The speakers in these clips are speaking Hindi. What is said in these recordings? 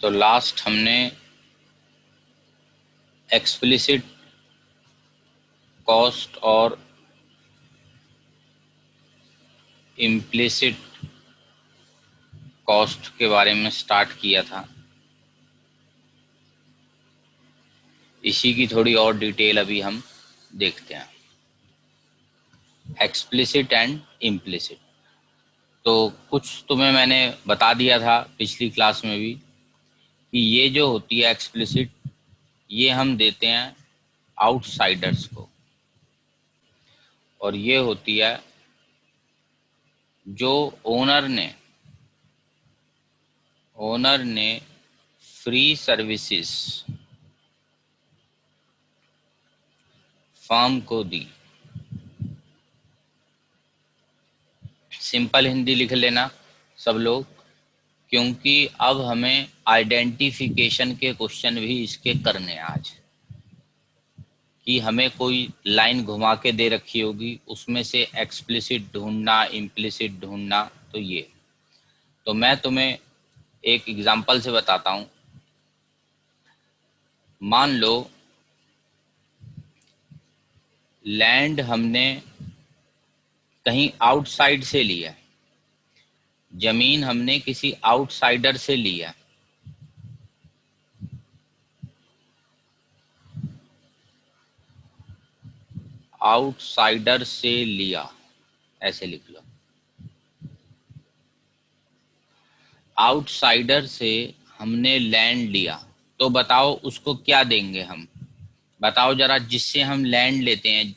तो लास्ट हमने एक्सप्लिसिट कॉस्ट और इम्प्लिसिट कॉस्ट के बारे में स्टार्ट किया था। इसी की थोड़ी और डिटेल अभी हम देखते हैं, एक्सप्लिसिट एंड इम्प्लिसिट। तो कुछ तुम्हें मैंने बता दिया था पिछली क्लास में भी कि ये जो होती है एक्सप्लिसिट, ये हम देते हैं आउटसाइडर्स को, और ये होती है जो ओनर ने फ्री सर्विसेज फर्म को दी। सिंपल हिंदी लिख लेना सब लोग, क्योंकि अब हमें आइडेंटिफिकेशन के क्वेश्चन भी इसके करने आज, कि हमें कोई लाइन घुमा के दे रखी होगी, उसमें से एक्सप्लिसिट ढूंढना, इम्प्लिसिट ढूंढना। तो मैं तुम्हें एक एग्जांपल से बताता हूं। मान लो लैंड हमने कहीं आउटसाइड से लिया, जमीन हमने किसी आउटसाइडर से लिया। आउटसाइडर से लिया, ऐसे लिख लो। आउटसाइडर से हमने लैंड लिया, तो बताओ उसको क्या देंगे हम? बताओ जरा, जिससे हम लैंड लेते हैं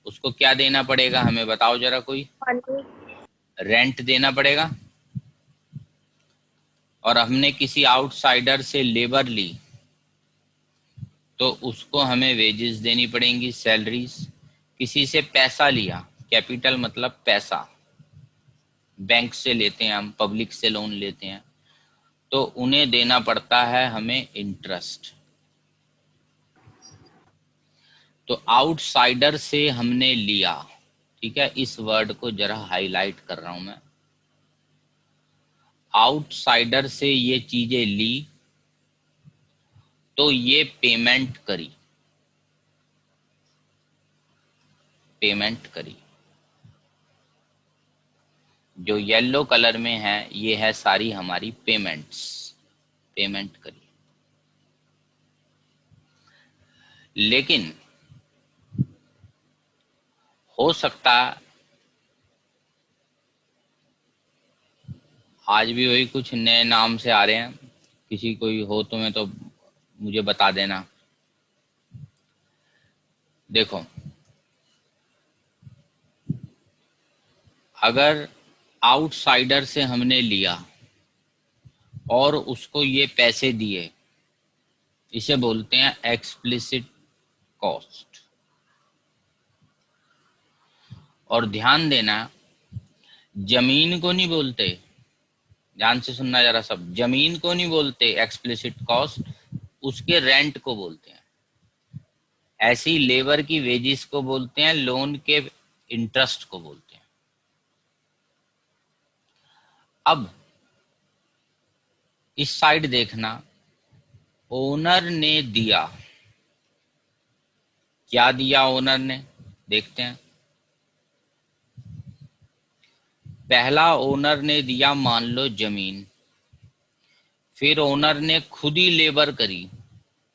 उसको क्या देना पड़ेगा हमें? बताओ जरा कोई। मनी। रेंट देना पड़ेगा। और हमने किसी आउटसाइडर से लेबर ली, तो उसको हमें वेजेस देनी पड़ेंगी, सैलरीज। किसी से पैसा लिया, कैपिटल मतलब पैसा, बैंक से लेते हैं हम, पब्लिक से लोन लेते हैं, तो उन्हें देना पड़ता है हमें इंटरेस्ट। तो आउटसाइडर से हमने लिया, ठीक है, इस वर्ड को जरा हाईलाइट कर रहा हूं मैं। आउटसाइडर से ये चीजें ली, तो ये पेमेंट करी, पेमेंट करी। जो येलो कलर में है ये है सारी हमारी पेमेंट्स, पेमेंट करी। लेकिन हो सकता आज भी वही कुछ नए नाम से आ रहे हैं, किसी कोई हो तुम्हें तो मुझे बता देना। देखो, अगर आउटसाइडर से हमने लिया और उसको ये पैसे दिए, इसे बोलते हैं एक्सप्लिसिट कॉस्ट। और ध्यान देना, जमीन को नहीं बोलते, ध्यान से सुनना जरा सब, जमीन को नहीं बोलते एक्सप्लिसिट कॉस्ट, उसके रेंट को बोलते हैं। ऐसी लेबर की वेजिस को बोलते हैं, लोन के इंटरेस्ट को बोलते हैं। अब इस साइड देखना, ओनर ने दिया, क्या दिया ओनर ने, देखते हैं। पहला ओनर ने दिया मान लो जमीन, फिर ओनर ने खुद ही लेबर करी।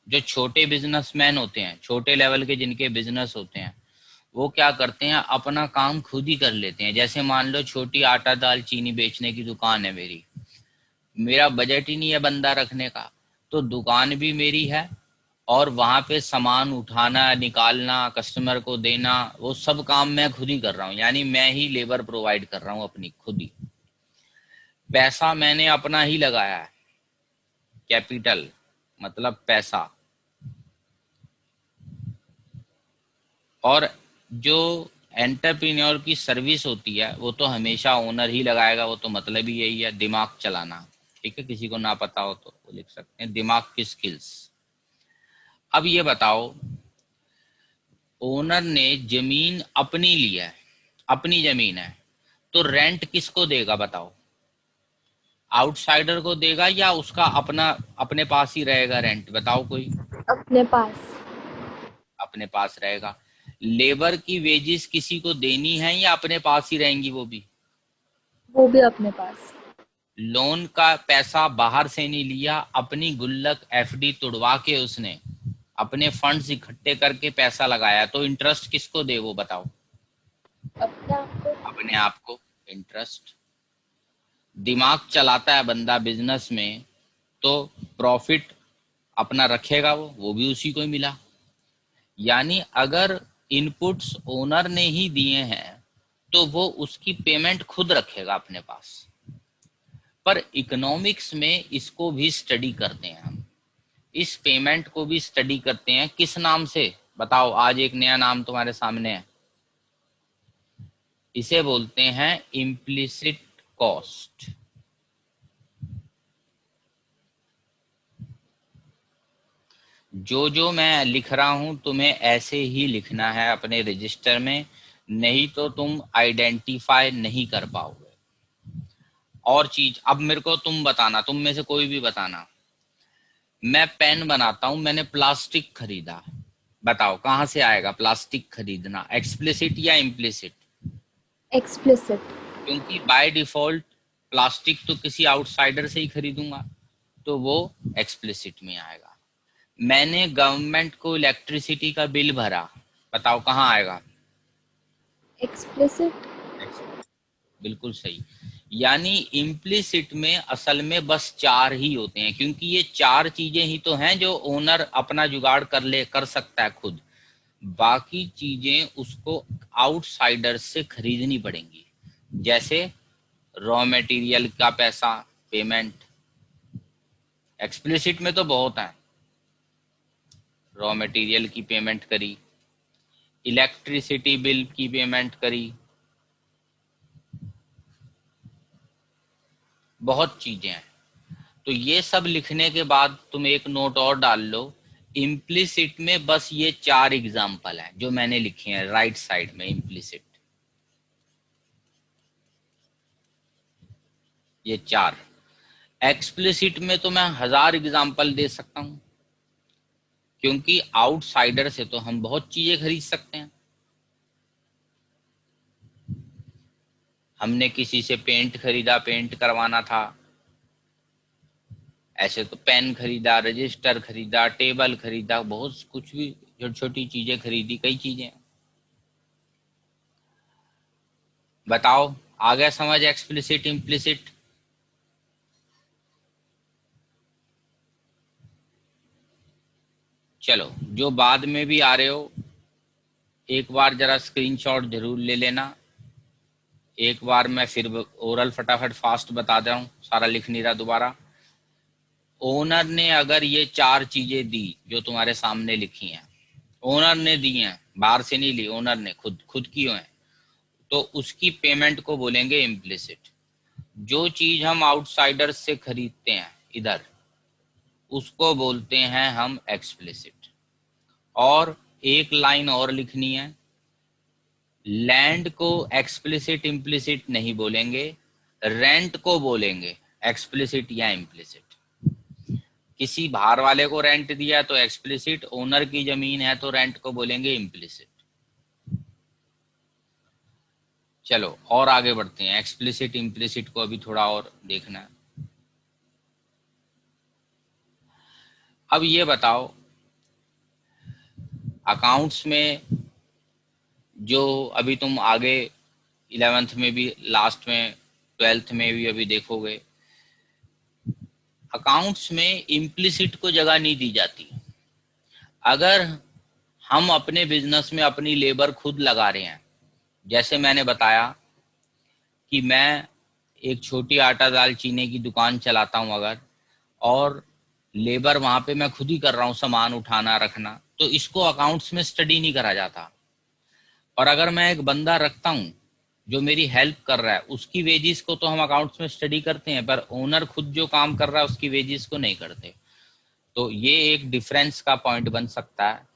जो छोटे बिजनेसमैन होते हैं, छोटे लेवल के जिनके बिजनेस होते हैं, वो क्या करते हैं, अपना काम खुद ही कर लेते हैं। जैसे मान लो छोटी आटा दाल चीनी बेचने की दुकान है मेरी, मेरा बजट ही नहीं है बंदा रखने का, तो दुकान भी मेरी है, और वहां पे सामान उठाना, निकालना, कस्टमर को देना, वो सब काम मैं खुद ही कर रहा हूँ। यानी मैं ही लेबर प्रोवाइड कर रहा हूँ अपनी, खुद ही। पैसा मैंने अपना ही लगाया है, कैपिटल मतलब पैसा। और जो एंटरप्रेन्योर की सर्विस होती है वो तो हमेशा ओनर ही लगाएगा, वो तो मतलब ही यही है, दिमाग चलाना। ठीक है, किसी को ना पता हो तो वो लिख सकते हैं, दिमाग की स्किल्स। अब ये बताओ, ओनर ने जमीन अपनी लिया है, अपनी जमीन है, तो रेंट किसको देगा बताओ? आउटसाइडर को देगा या उसका अपना अपने पास ही रहेगा रेंट? बताओ कोई। अपने पास। अपने पास रहेगा। लेबर की वेजेस किसी को देनी है या अपने पास ही रहेंगी वो भी? वो भी अपने पास। लोन का पैसा बाहर से नहीं लिया, अपनी गुल्लक एफडी तुड़वा के उसने अपने फंड्स इकट्ठे करके पैसा लगाया, तो इंटरेस्ट किसको दे वो बताओ? अपने आप को। अपने आप को। इंटरेस्ट। दिमाग चलाता है बंदा बिजनेस में, तो प्रॉफिट अपना रखेगा, वो भी उसी को ही मिला। यानी अगर इनपुट्स ओनर ने ही दिए हैं तो वो उसकी पेमेंट खुद रखेगा अपने पास। पर इकोनॉमिक्स में इसको भी स्टडी करते हैं हम, इस पेमेंट को भी स्टडी करते हैं। किस नाम से? बताओ, आज एक नया नाम तुम्हारे सामने है। इसे बोलते हैं इम्प्लिसिट कॉस्ट। जो जो मैं लिख रहा हूं तुम्हें ऐसे ही लिखना है अपने रजिस्टर में, नहीं तो तुम आइडेंटिफाई नहीं कर पाओगे। और चीज अब मेरे को तुम बताना, तुम में से कोई भी बताना। मैं पेन बनाता हूं, मैंने प्लास्टिक खरीदा, बताओ कहां से आएगा प्लास्टिक खरीदना? एक्सप्लिसिट या इम्प्लिसिट? एक्सप्लिसिट। क्योंकि बाय डिफॉल्ट प्लास्टिक तो किसी आउटसाइडर से ही खरीदूंगा, तो वो एक्सप्लिसिट में आएगा। मैंने गवर्नमेंट को इलेक्ट्रिसिटी का बिल भरा, बताओ कहाँ आएगा? एक्सप्लिसिट। बिल्कुल सही। यानी इम्प्लिसिट में असल में बस चार ही होते हैं, क्योंकि ये चार चीजें ही तो हैं जो ओनर अपना जुगाड़ कर सकता है खुद। बाकी चीजें उसको आउटसाइडर से खरीदनी पड़ेंगी। जैसे रॉ मटेरियल का पैसा, पेमेंट। एक्सप्लिसिट में तो बहुत है। रॉ मटेरियल की पेमेंट करी, इलेक्ट्रिसिटी बिल की पेमेंट करी, बहुत चीजें हैं। तो ये सब लिखने के बाद तुम एक नोट और डाल लो, इम्प्लिसिट में बस ये चार एग्जाम्पल हैं जो मैंने लिखे हैं राइट साइड में। इम्प्लिसिट ये चार। एक्सप्लिसिट में तो मैं 1000 एग्जाम्पल दे सकता हूं, क्योंकि आउटसाइडर से तो हम बहुत चीजें खरीद सकते हैं। हमने किसी से पेंट खरीदा, पेंट करवाना था, ऐसे तो पेन खरीदा, रजिस्टर खरीदा, टेबल खरीदा, बहुत कुछ भी छोटी छोटी चीजें खरीदी, कई चीजें। बताओ, आ गया समझ एक्सप्लिसिट इम्प्लिसिट? चलो, जो बाद में भी आ रहे हो एक बार जरा स्क्रीनशॉट जरूर ले लेना। एक बार मैं फिर ओरल फटाफट फास्ट बता दे रहा हूँ, सारा लिख नहीं रहा दोबारा। ओनर ने अगर ये चार चीजें दी जो तुम्हारे सामने लिखी हैं, ओनर ने दी हैं, बाहर से नहीं ली, ओनर ने खुद खुद की हैं, तो उसकी पेमेंट को बोलेंगे इम्प्लिसिट। जो चीज हम आउटसाइडर से खरीदते हैं इधर, उसको बोलते हैं हम एक्सप्लिसिट। और एक लाइन और लिखनी है, लैंड को एक्सप्लिसिट इम्प्लिसिट नहीं बोलेंगे, रेंट को बोलेंगे एक्सप्लिसिट या इम्प्लिसिट। किसी बाहर वाले को रेंट दिया तो एक्सप्लिसिट, ओनर की जमीन है तो रेंट को बोलेंगे इम्प्लिसिट। चलो और आगे बढ़ते हैं, एक्सप्लिसिट इम्प्लिसिट को अभी थोड़ा और देखना है। अब ये बताओ, अकाउंट्स में जो अभी तुम आगे 11th में भी, लास्ट में 12th में भी अभी देखोगे, अकाउंट्स में इम्प्लिसिट को जगह नहीं दी जाती। अगर हम अपने बिजनेस में अपनी लेबर खुद लगा रहे हैं, जैसे मैंने बताया कि मैं एक छोटी आटा दाल चीनी की दुकान चलाता हूं अगर, और लेबर वहां पे मैं खुद ही कर रहा हूं, सामान उठाना रखना, तो इसको अकाउंट्स में स्टडी नहीं करा जाता। और अगर मैं एक बंदा रखता हूं जो मेरी हेल्प कर रहा है, उसकी वेजिस को तो हम अकाउंट्स में स्टडी करते हैं, पर ओनर खुद जो काम कर रहा है उसकी वेजिस को नहीं करते। तो ये एक डिफरेंस का पॉइंट बन सकता है।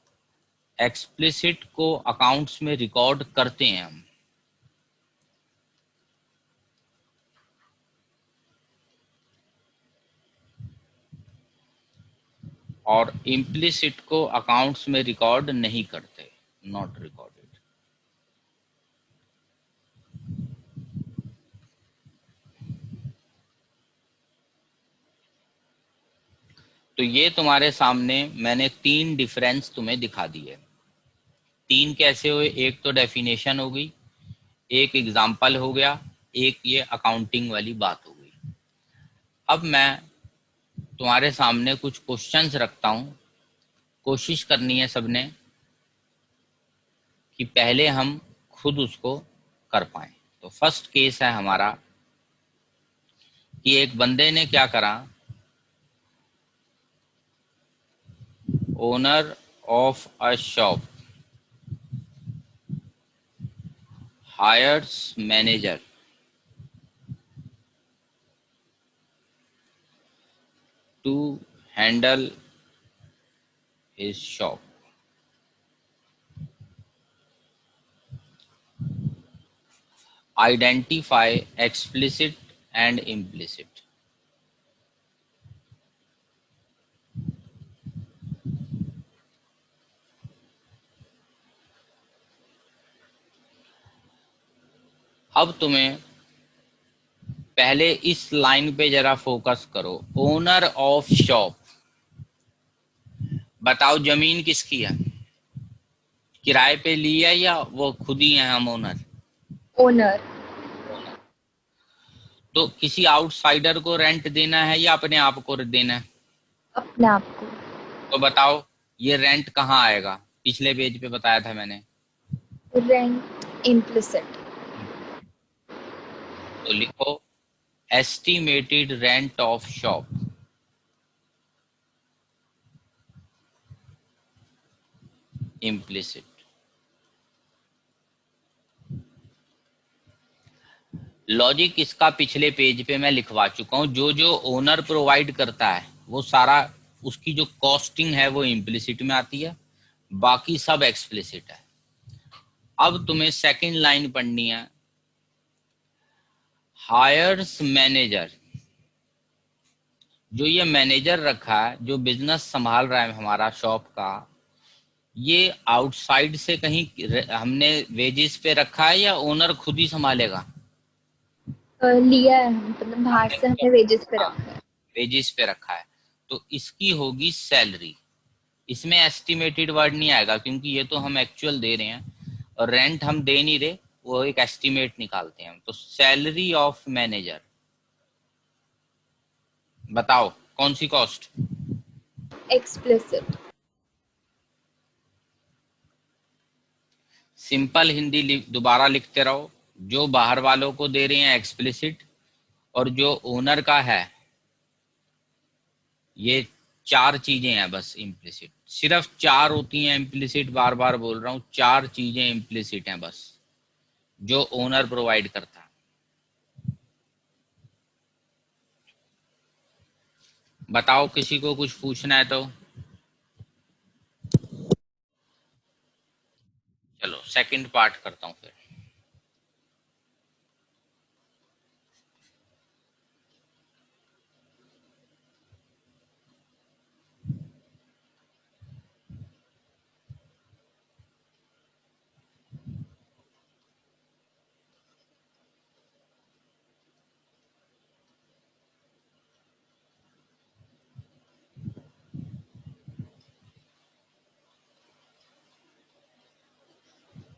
एक्सप्लिसिट को अकाउंट्स में रिकॉर्ड करते हैं हम। और इम्प्लिसिट को अकाउंट्स में रिकॉर्ड नहीं करते, नॉट रिकॉर्डेड। तो ये तुम्हारे सामने मैंने 3 डिफरेंस तुम्हें दिखा दिए। 3 कैसे हुए? एक तो डेफिनेशन हो गई, एक एग्जाम्पल हो गया, एक ये अकाउंटिंग वाली बात हो गई। अब मैं तुम्हारे सामने कुछ क्वेश्चंस रखता हूं, कोशिश करनी है सबने कि पहले हम खुद उसको कर पाए। तो फर्स्ट केस है हमारा कि एक बंदे ने क्या करा, owner of a shop hires manager to handle his shop. Identify explicit and implicit. अब तुम्हें पहले इस लाइन पे जरा फोकस करो, ओनर ऑफ शॉप। बताओ जमीन किसकी है? किराए पे ली है या वो खुद ही है हम ओनर? ओनर। ओनर। तो किसी आउटसाइडर को रेंट देना है या अपने आप को देना है? अपने आप को। तो बताओ ये रेंट कहाँ आएगा? पिछले पेज पे बताया था मैंने। Rent implicit. तो लिखो estimated rent of shop. Implicit. Logic इसका पिछले पेज पे मैं लिखवा चुका हूं। जो जो ओनर प्रोवाइड करता है वो सारा, उसकी जो कॉस्टिंग है वो इम्प्लिसिट में आती है, बाकी सब एक्सप्लिसिट है। अब तुम्हें सेकंड लाइन पढ़नी है, हायर्स मैनेजर। जो ये मैनेजर रखा है, जो बिजनेस संभाल रहा है हमारा शॉप का, ये आउटसाइड से कहीं हमने वेजिस पे रखा है या ओनर खुद ही संभालेगा? लिया है मतलब बाहर हमने से हमने वेजेस पे हाँ, रखा है। वेजिस पे रखा है। तो इसकी होगी सैलरी। इसमें एस्टिमेटेड वर्ड नहीं आएगा क्योंकि ये तो हम एक्चुअल दे रहे हैं और रेंट हम दे नहीं रहे, वो एक एस्टिमेट निकालते हैं हम। तो सैलरी ऑफ मैनेजर। बताओ कौन सी कॉस्ट? एक्सप्लिसिट। सिंपल हिंदी दोबारा लिखते रहो। जो बाहर वालों को दे रहे हैं एक्सप्लिसिट, और जो ओनर का है, ये 4 चीजें हैं बस इम्प्लिसिट। सिर्फ 4 होती हैं इम्प्लिसिट, बार बार बोल रहा हूं, 4 चीजें इम्प्लिसिट हैं बस, जो ओनर प्रोवाइड करता है। बताओ किसी को कुछ पूछना है तो। चलो सेकंड पार्ट करता हूं फिर।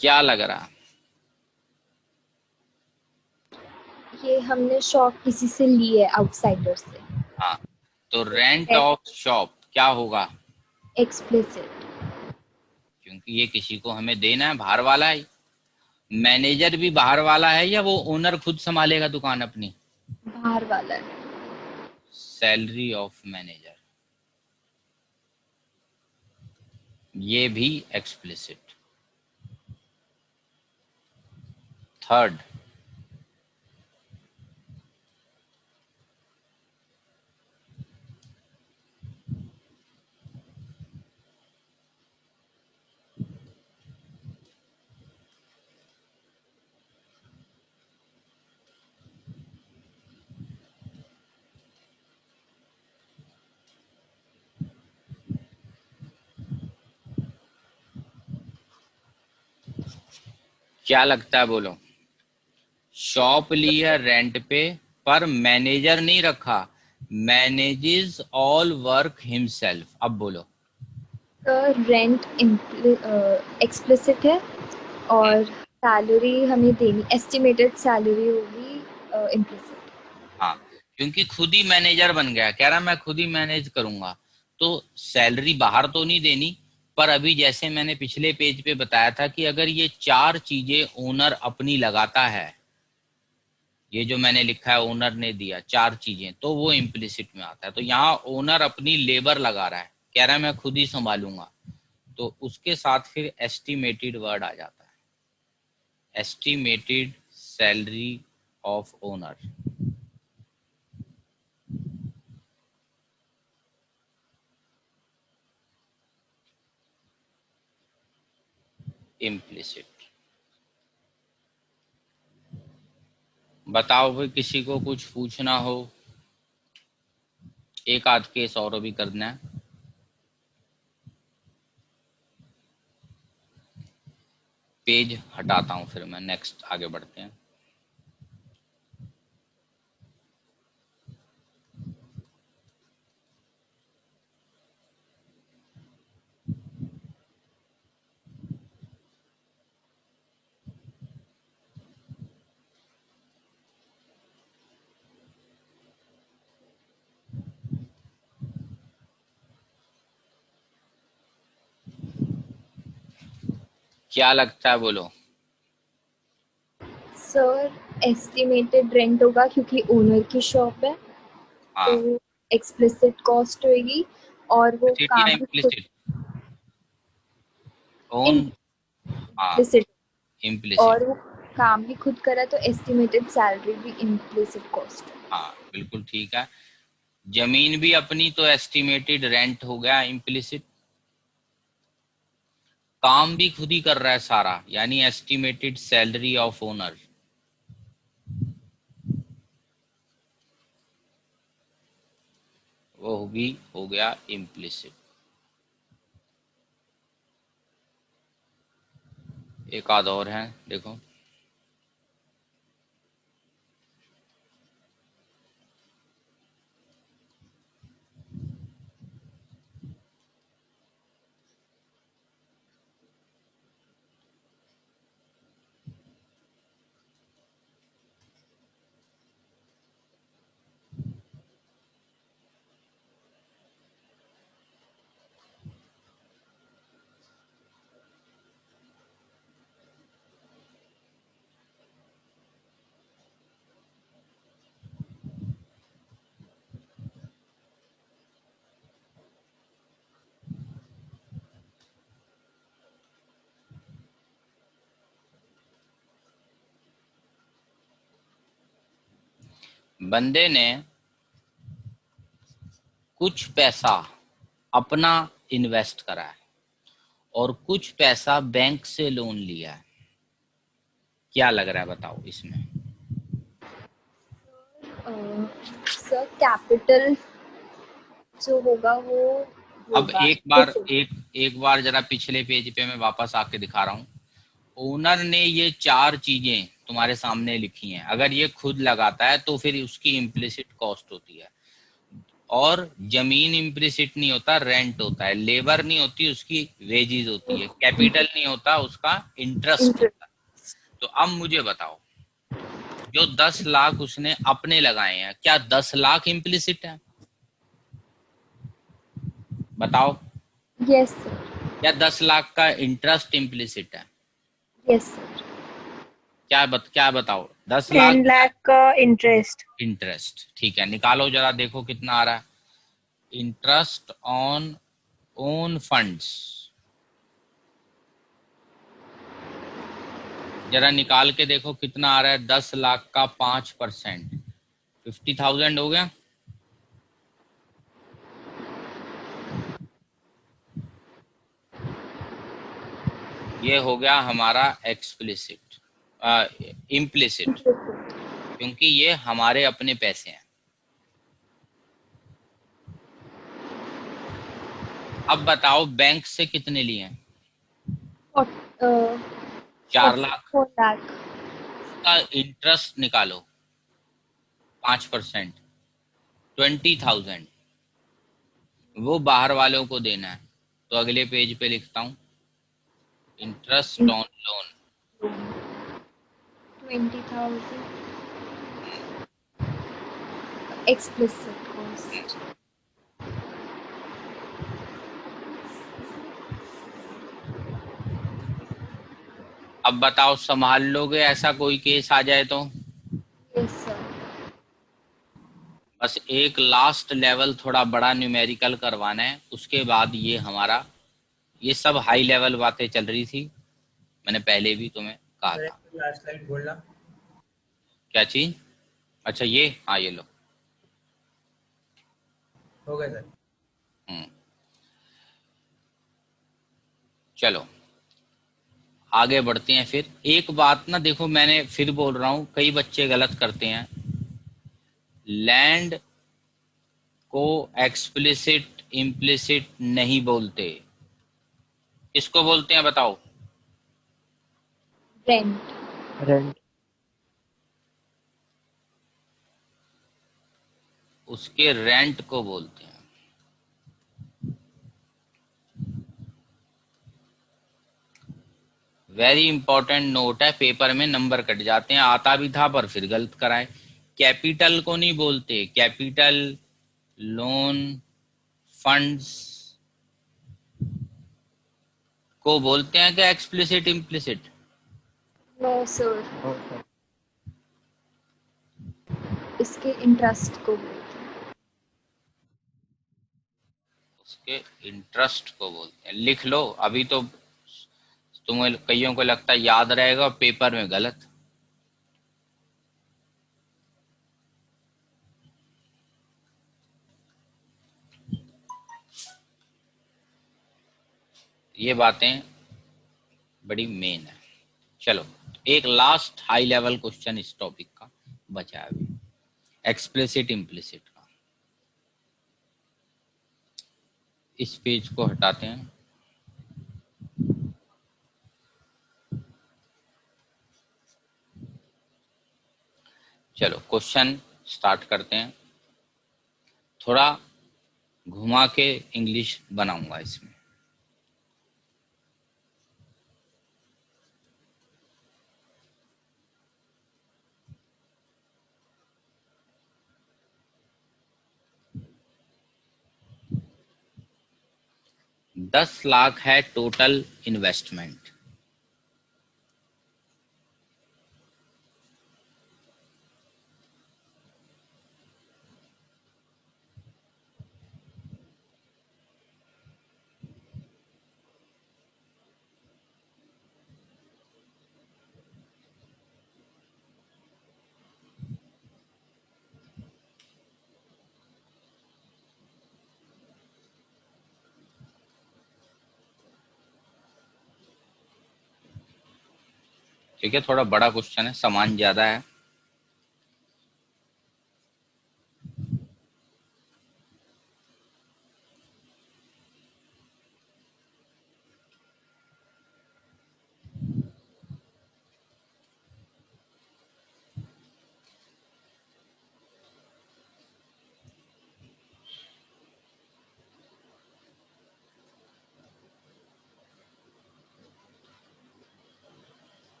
क्या लग रहा? ये हमने शॉप किसी से ली है, आउटसाइडर से। हाँ, तो रेंट ऑफ शॉप क्या होगा? एक्सप्लिसिट। क्योंकि ये किसी को हमें देना है, बाहर वाला है। मैनेजर भी बाहर वाला है या वो ओनर खुद संभालेगा दुकान अपनी? बाहर वाला है। सैलरी ऑफ मैनेजर, ये भी एक्सप्लिसिट। थर्ड, क्या लगता है, बोलो। शॉप ली है रेंट पे, पर मैनेजर नहीं रखा, मैनेजेस ऑल वर्क हिमसेल्फ। अब बोलो। रेंट एक्सप्लिसिट है और सैलरी हमें देनी, एस्टिमेटेड सैलरी होगी इम्प्लिसिट। हाँ, क्योंकि खुद ही मैनेजर बन गया, कह रहा मैं खुद ही मैनेज करूंगा, तो सैलरी बाहर तो नहीं देनी। पर अभी जैसे मैंने पिछले पेज पे बताया था कि अगर ये चार चीजें ओनर अपनी लगाता है, ये जो मैंने लिखा है ओनर ने दिया चार चीजें, तो वो इम्प्लिसिट में आता है। तो यहाँ ओनर अपनी लेबर लगा रहा है, कह रहा है मैं खुद ही संभालूंगा, तो उसके साथ फिर एस्टिमेटेड वर्ड आ जाता है, estimated salary of owner, implicit. बताओ भाई, किसी को कुछ पूछना हो, एक आध केस और भी करना है। पेज हटाता हूँ, फिर मैं नेक्स्ट आगे बढ़ते हैं। क्या लगता है, बोलो। सर एस्टिमेटेड रेंट होगा क्योंकि ओनर की शॉप है, तो हाँ, एक्सप्लिसिट कॉस्ट होगी और वो इम्प्लिसिट या काम भी खुद इम्प्लिसिट, ओन, हाँ, इम्प्लिसिट, इम्प्लिसिट। और वो काम भी खुद करा तो एस्टिमेटेड सैलरी भी इम्प्लिसिट कॉस्ट है। हाँ, बिल्कुल ठीक है। जमीन भी अपनी, तो एस्टिमेटेड रेंट हो गया इम्प्लिसिट। काम भी खुद ही कर रहा है सारा, यानी एस्टिमेटेड सैलरी ऑफ ओनर। वो भी हो गया इम्प्लिसिट। एक आध और है, देखो। बंदे ने कुछ पैसा अपना इन्वेस्ट करा है और कुछ पैसा बैंक से लोन लिया है। क्या लग रहा है, बताओ इसमें। सर कैपिटल जो होगा वो अब होगा एक बार एक एक बार जरा पिछले पेज पे मैं वापस आके दिखा रहा हूँ। ओनर ने ये चार चीजें तुम्हारे सामने लिखी हैं, अगर ये खुद लगाता है तो फिर उसकी इम्प्लिसिट कॉस्ट होती है। और जमीन इम्प्लिसिट नहीं होता, रेंट होता है। लेबर नहीं होती, उसकी वेजेस होती है। कैपिटल नहीं होता, उसका इंटरेस्ट इंटरेस्ट। होता है। तो अब मुझे बताओ, जो 10 लाख उसने अपने लगाए हैं, क्या 10 लाख इम्प्लिसिट है? बताओ। Yes sir. क्या 10 लाख का इंटरेस्ट इम्प्लिसिट है? Yes sir. क्या बताओ, 10 लाख 10 लाख का इंटरेस्ट। इंटरेस्ट, ठीक है, निकालो जरा, देखो कितना आ रहा है। इंटरेस्ट ऑन ओन फंड्स, जरा निकाल के देखो कितना आ रहा है। 10 लाख का 5%, 50,000 हो गया। ये हो गया हमारा एक्सप्लिसिट, इम्प्लिसिट, क्योंकि ये हमारे अपने पैसे हैं। अब बताओ बैंक से कितने लिए हैं? और 4 लाख 4 lakh. का इंटरेस्ट निकालो 5%, 20,000 वो बाहर वालों को देना है। तो अगले पेज पे लिखता हूँ interest on loan. 20,000 explicit cost. अब बताओ संभाल लोगे ऐसा कोई केस आ जाए तो? Yes, sir. बस एक लास्ट लेवल थोड़ा बड़ा न्यूमेरिकल करवाना है, उसके बाद ये हमारा, ये सब हाई लेवल बातें चल रही थी, मैंने पहले भी तुम्हें कहा सर था। एक लास्ट स्लाइड बोलना। क्या चीज? अच्छा ये, हाँ ये लो। हो गया सर। हम्म, चलो आगे बढ़ते हैं। फिर एक बात ना देखो, मैंने फिर बोल रहा हूं, कई बच्चे गलत करते हैं। लैंड को एक्सप्लिसिट इम्प्लिसिट नहीं बोलते। किसको बोलते हैं बताओ? Rent. रेंट। उसके रेंट को बोलते हैं। वेरी इंपॉर्टेंट नोट है, पेपर में नंबर कट जाते हैं, आता भी था पर फिर गलत कराए। कैपिटल को नहीं बोलते, कैपिटल, लोन, फंड्स को बोलते हैं क्या explicit implicit? No, sir. No sir. इसके इंटरेस्ट को बोलते हैं. उसके इंटरेस्ट को बोलते हैं। लिख लो अभी तो, तुम्हें कईयों को लगता है याद रहेगा, पेपर में गलत। ये बातें बड़ी मेन है। चलो एक लास्ट हाई लेवल क्वेश्चन इस टॉपिक का बचा है अभी, एक्सप्लिसिट इम्प्लिसिट का। इस पेज को हटाते हैं। चलो क्वेश्चन स्टार्ट करते हैं। थोड़ा घुमा के इंग्लिश बनाऊंगा इसमें। ₹10 लाख है टोटल इन्वेस्टमेंट। ठीक है, थोड़ा बड़ा क्वेश्चन है, सामान ज्यादा है।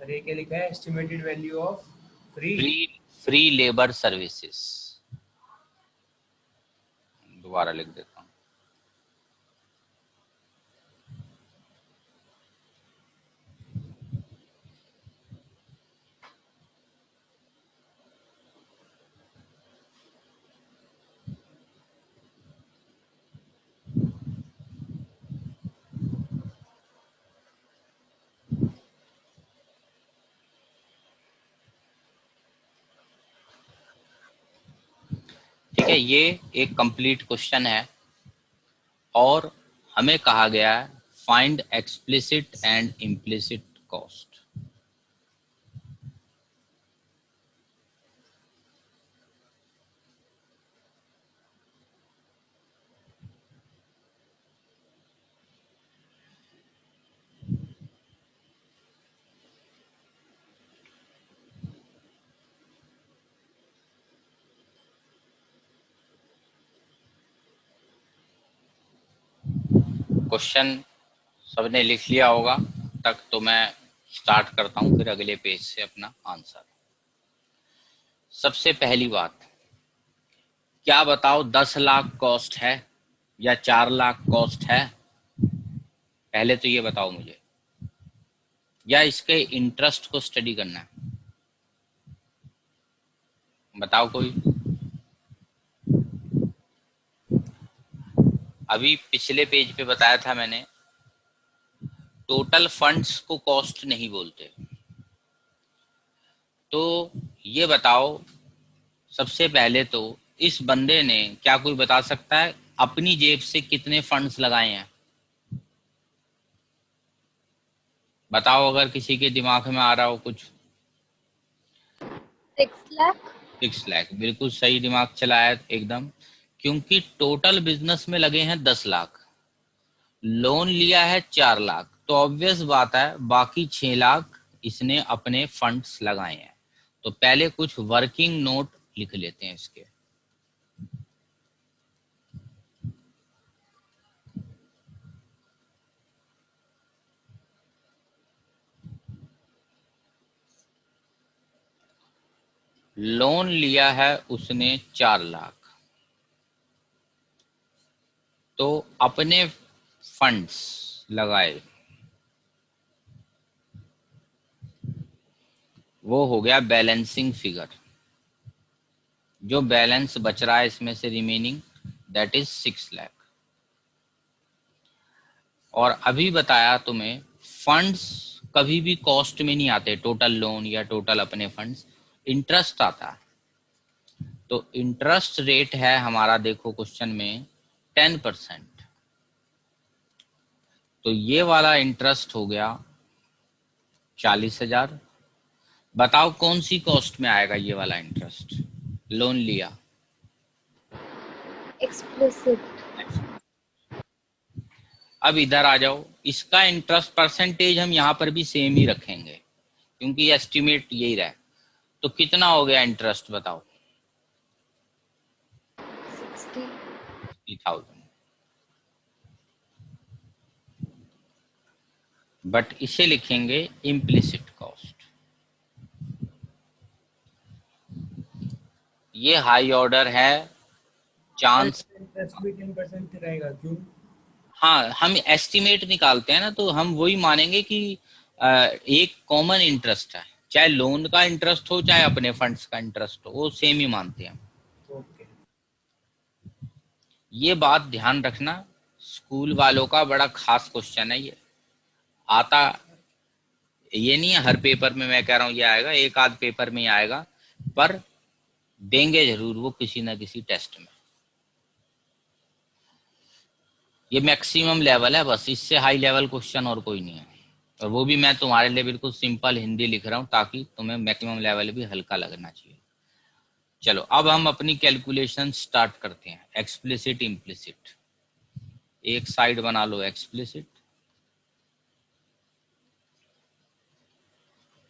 सर ये क्या लिखा है? Estimated value of free. Free, free labour services. दोबारा लिख देता हूँ। ठीक ठीक है, ये एक कंप्लीट क्वेश्चन है और हमें कहा गया है find explicit and implicit cost. Question सबने लिख लिया होगा तक, तो मैं स्टार्ट करता हूं फिर अगले पेज से अपना आंसर। सबसे पहली बात, क्या बताओ 10 लाख कॉस्ट है या 4 लाख कॉस्ट है? पहले तो ये बताओ मुझे, या इसके इंटरेस्ट को स्टडी करना है? बताओ कोई। अभी पिछले पेज पे बताया था मैंने, टोटल फंड्स को कॉस्ट नहीं बोलते। तो ये बताओ सबसे पहले तो, इस बंदे ने, क्या कोई बता सकता है अपनी जेब से कितने फंड्स लगाए हैं? बताओ अगर किसी के दिमाग में आ रहा हो कुछ। 6 लाख। 6 लाख, बिल्कुल सही दिमाग चलाया एकदम, क्योंकि टोटल बिजनेस में लगे हैं 10 लाख, लोन लिया है 4 लाख, तो ऑब्वियस बात है बाकी 6 लाख इसने अपने फंड्स लगाए हैं। तो पहले कुछ वर्किंग नोट लिख लेते हैं इसके। लोन लिया है उसने 4 लाख, तो अपने फंड्स लगाए, वो हो गया बैलेंसिंग फिगर। जो बैलेंस बच रहा है इसमें से रिमेनिंग, दैट इज 6 लाख। और अभी बताया तुम्हें फंड्स कभी भी कॉस्ट में नहीं आते, टोटल लोन या टोटल अपने फंड्स, इंटरेस्ट आता है। तो इंटरेस्ट रेट है हमारा, देखो क्वेश्चन में 10%, तो ये वाला इंटरेस्ट हो गया 40,000। बताओ कौन सी कॉस्ट में आएगा ये वाला इंटरेस्ट? लोन लिया, एक्सप्लिसिट। अब इधर आ जाओ, इसका इंटरेस्ट परसेंटेज हम यहाँ पर भी सेम ही रखेंगे क्योंकि एस्टिमेट यही रहा। तो कितना हो गया इंटरेस्ट बताओ? 60,000। बट इसे लिखेंगे इम्प्लिसिट कॉस्ट। ये हाई ऑर्डर है, चांस। इंटरेस्ट भी 10% रहेगा क्यों? हाँ, हम एस्टिमेट निकालते हैं ना, तो हम वही मानेंगे कि एक कॉमन इंटरेस्ट है, चाहे लोन का इंटरेस्ट हो चाहे अपने फंड्स का इंटरेस्ट हो, वो सेम ही मानते हैं। ओके। ये बात ध्यान रखना, स्कूल वालों का बड़ा खास क्वेश्चन है ये। आता ये नहीं है हर पेपर में, मैं कह रहा हूँ ये आएगा, एक आध पेपर में ही आएगा, पर देंगे जरूर वो किसी ना किसी टेस्ट में। ये मैक्सिमम लेवल है बस, इससे हाई लेवल क्वेश्चन और कोई नहीं है। और वो भी मैं तुम्हारे लिए बिल्कुल सिंपल हिंदी लिख रहा हूँ ताकि तुम्हें मैक्सिमम लेवल भी हल्का लगना चाहिए। चलो अब हम अपनी कैलकुलेशन स्टार्ट करते हैं। एक्सप्लिसिट इम्प्लिसिट, एक साइड बना लो एक्सप्लिसिट,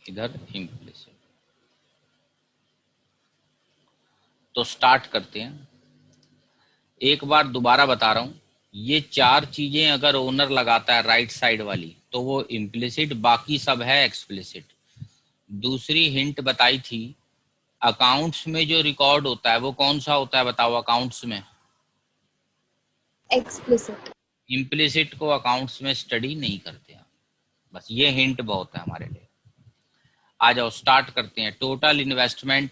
इधर इम्प्लिसिट। तो स्टार्ट करते हैं। एक बार दोबारा बता रहा हूं, ये 4 चीजें अगर ओनर लगाता है राइट साइड वाली तो वो इम्प्लिसिट, बाकी सब है एक्सप्लिसिट। दूसरी हिंट बताई थी, अकाउंट्स में जो रिकॉर्ड होता है वो कौन सा होता है बताओ? अकाउंट्स में एक्सप्लिसिट। इम्प्लिसिट को अकाउंट्स में स्टडी नहीं करते हैं। बस ये हिंट बहुत है हमारे लिए। आ जाओ स्टार्ट करते हैं। टोटल इन्वेस्टमेंट,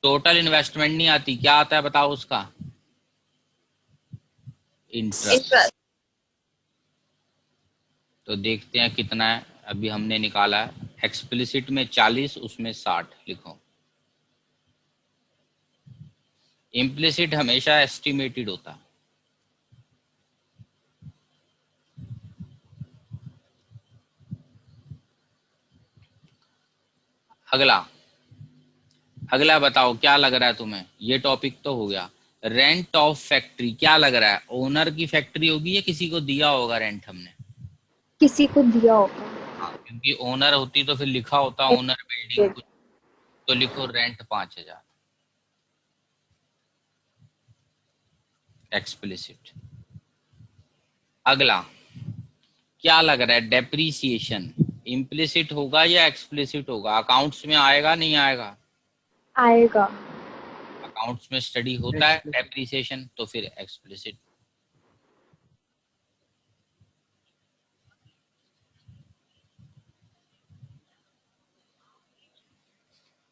टोटल इन्वेस्टमेंट नहीं आती, क्या आता है बताओ उसका? इंटरेस्ट। तो देखते हैं कितना है, अभी हमने निकाला है एक्सप्लिसिट में 40, उसमें 60 लिखो। इम्प्लिसिट हमेशा एस्टिमेटेड होता है। अगला अगला बताओ क्या लग रहा है तुम्हें, ये टॉपिक तो हो गया। रेंट ऑफ फैक्ट्री क्या लग रहा है, ओनर की फैक्ट्री होगी या किसी को दिया होगा रेंट हमने? किसी को दिया होगा। हाँ, क्योंकि ओनर होती तो फिर लिखा होता ओनर बिल्डिंग कुछ, तो लिखो रेंट 5,000 एक्सप्लिसिट। अगला क्या लग रहा है, डेप्रीसिएशन इम्प्लिसिट होगा या एक्सप्लिसिट होगा, अकाउंट्स में आएगा नहीं आएगा? आएगा। अकाउंट्स में स्टडी होता है डेप्रीसिएशन, तो फिर एक्सप्लिसिट।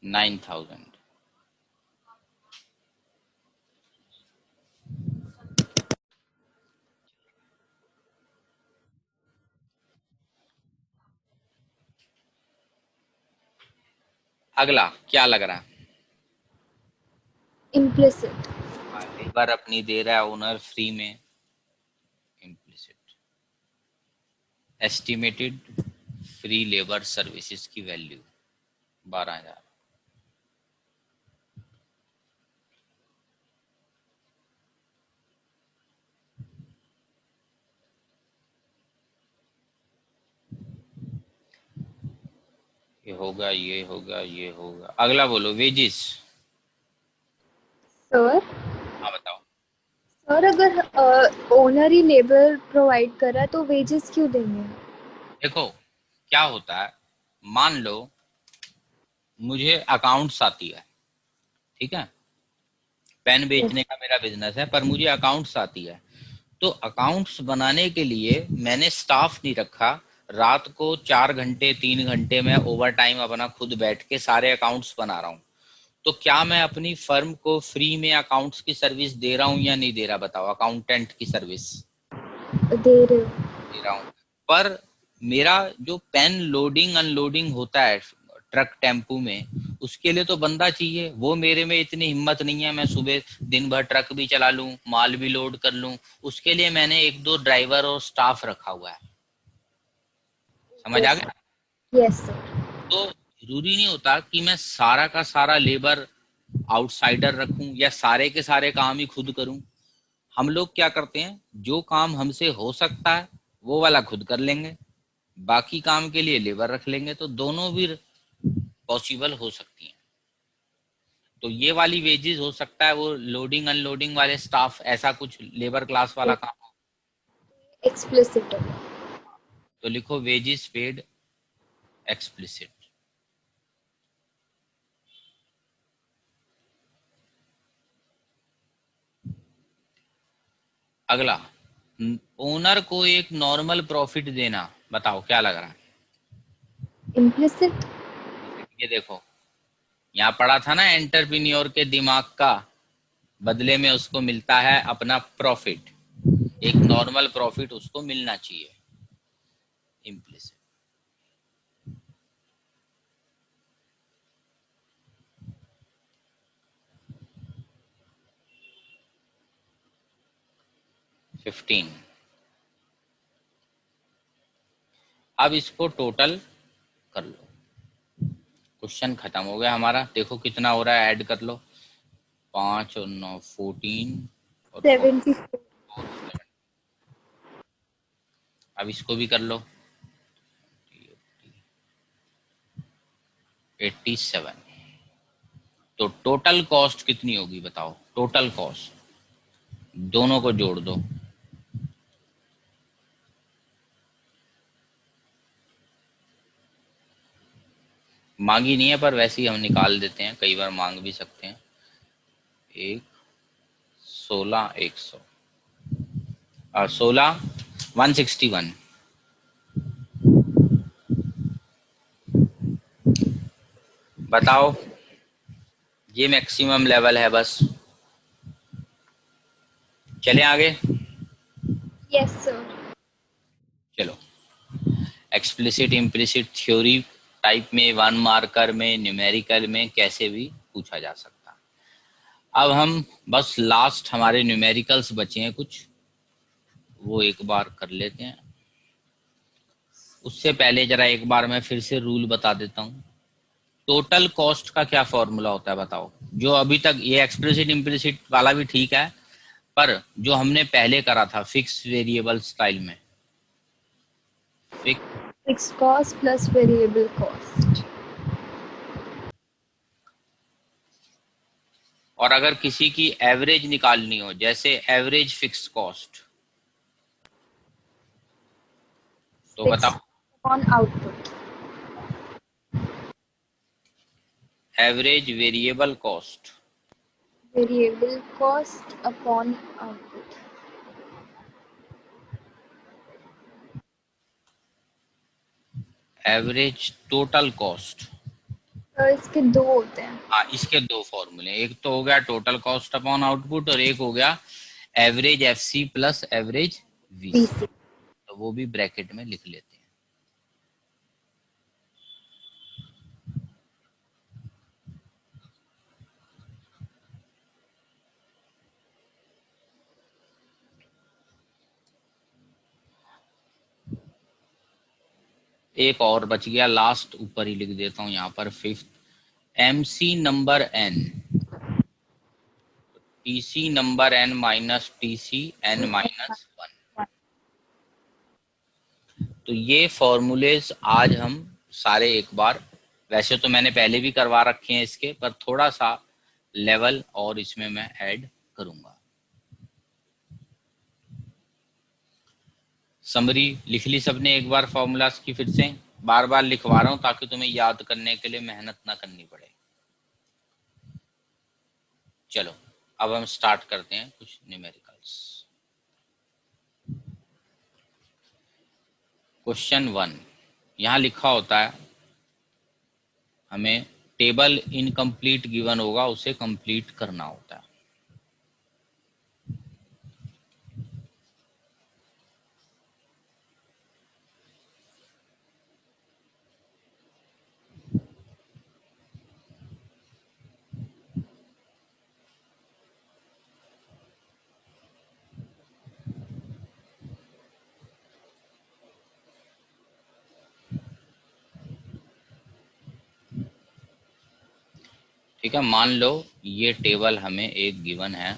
$9,000। अगला क्या लग रहा है, इम्प्लिसिट। लेबर अपनी दे रहा है ओनर फ्री में, implicit. Estimated free labour services की वैल्यू 12,000। ये होगा ये होगा ये होगा। अगला बोलो वेजिस। सर हाँ बताओ। सर अगर ओनर ही लेबर प्रोवाइड कर रहा है तो वेजेस क्यों देंगे? देखो क्या होता है, मान लो मुझे अकाउंट्स आती है, ठीक है, पेन Yes. बेचने का मेरा बिजनेस है, पर मुझे अकाउंट्स आती है। तो अकाउंट्स बनाने के लिए मैंने स्टाफ नहीं रखा, रात को 4 घंटे 3 घंटे में ओवर टाइम अपना खुद बैठ के सारे अकाउंट्स बना रहा हूँ। तो क्या मैं अपनी फर्म को फ्री में अकाउंट्स की सर्विस दे रहा हूँ या नहीं दे रहा, बताओ, अकाउंटेंट की सर्विस दे रहे हो। दे रहा हूँ। पर मेरा जो पेन लोडिंग अनलोडिंग होता है ट्रक टेम्पू में, उसके लिए तो बंदा चाहिए, वो मेरे में इतनी हिम्मत नहीं है मैं सुबह दिन भर ट्रक भी चला लूं माल भी लोड कर लूं। उसके लिए मैंने 1-2 ड्राइवर और स्टाफ रखा हुआ है। समझ आ यस। गया? Yes sir. तो जरूरी नहीं होता कि मैं सारा का सारा लेबर आउटसाइडर रखूं या सारे के सारे काम ही खुद करूं। हम लोग क्या करते हैं, जो काम हमसे हो सकता है वो वाला खुद कर लेंगे, बाकी काम के लिए लेबर रख लेंगे, तो दोनों भी पॉसिबल हो सकती हैं। तो ये वाली वेजेस हो सकता है वो लोडिंग अनलोडिंग वाले स्टाफ, ऐसा कुछ लेबर क्लास वाला काम हो। एक्सप्लिसिट होगा। तो लिखो वेजेस पेड एक्सप्लिसिट। अगला ओनर को एक नॉर्मल प्रॉफिट देना, बताओ क्या लग रहा है? इम्प्लिसिट। ये देखो यहाँ पढ़ा था ना, एंटरप्रेन्योर के दिमाग का बदले में उसको मिलता है अपना प्रॉफिट, एक नॉर्मल प्रॉफिट उसको मिलना चाहिए, इम्प्लिसिट। 15। अब इसको टोटल कर लो, क्वेश्चन खत्म हो गया हमारा। देखो कितना हो रहा है, ऐड कर लो, 5 और 9 14 और 4 74। 7। अब इसको भी कर लो, 87। तो टोटल कॉस्ट कितनी होगी बताओ, टोटल कॉस्ट दोनों को जोड़ दो। मांगी नहीं है पर वैसे ही हम निकाल देते हैं, कई बार मांग भी सकते हैं। 1 16 100 और 16 161। बताओ, ये मैक्सिमम लेवल है बस। चले आगे, यस सर। चलो। एक्सप्लिसिट इम्प्लिसिट थ्योरी टाइप में, 1 मार्कर में, न्यूमेरिकल में, कैसे भी पूछा जा सकता है। अब हम बस लास्ट हमारे न्यूमेरिकल्स बचे हैं कुछ, वो एक बार कर लेते हैं। उससे पहले जरा एक बार मैं फिर से रूल बता देता हूँ। टोटल कॉस्ट का क्या फॉर्मूला होता है बताओ? जो अभी तक ये एक्सप्लिसिट इम्प्लिसिट वाला भी ठीक है, पर जो हमने पहले करा था फिक्स वेरिएबल स्टाइल में, fixed cost plus variable cost. और अगर किसी की एवरेज निकालनी हो, जैसे एवरेज फिक्स कॉस्ट, तो फिक्स्ड बताओ। On output. Average variable cost, variable cost upon output. Average total cost. इसके दो होते हैं। हाँ, इसके दो फॉर्मूले, एक तो हो गया टोटल कॉस्ट अपॉन आउटपुट और एक हो गया average FC plus average VC. VC. तो वो भी ब्रैकेट में लिख लेते हैं। एक और बच गया, लास्ट ऊपर ही लिख देता हूं यहाँ पर, fifth, MC number N, TC number N minus TC N minus one. तो ये फॉर्मूलेज आज हम सारे एक बार, वैसे तो मैंने पहले भी करवा रखे हैं इसके, पर थोड़ा सा लेवल और इसमें मैं ऐड करूंगा। समरी लिख ली सबने एक बार फॉर्मूलाज की? फिर से बार बार लिखवा रहा हूं ताकि तुम्हें याद करने के लिए मेहनत ना करनी पड़े। चलो अब हम स्टार्ट करते हैं कुछ न्यूमेरिकल्स। क्वेश्चन 1, यहाँ लिखा होता है हमें टेबल इनकम्प्लीट गिवन होगा, उसे कंप्लीट करना होता है। ठीक है, मान लो ये टेबल हमें एक गिवन है।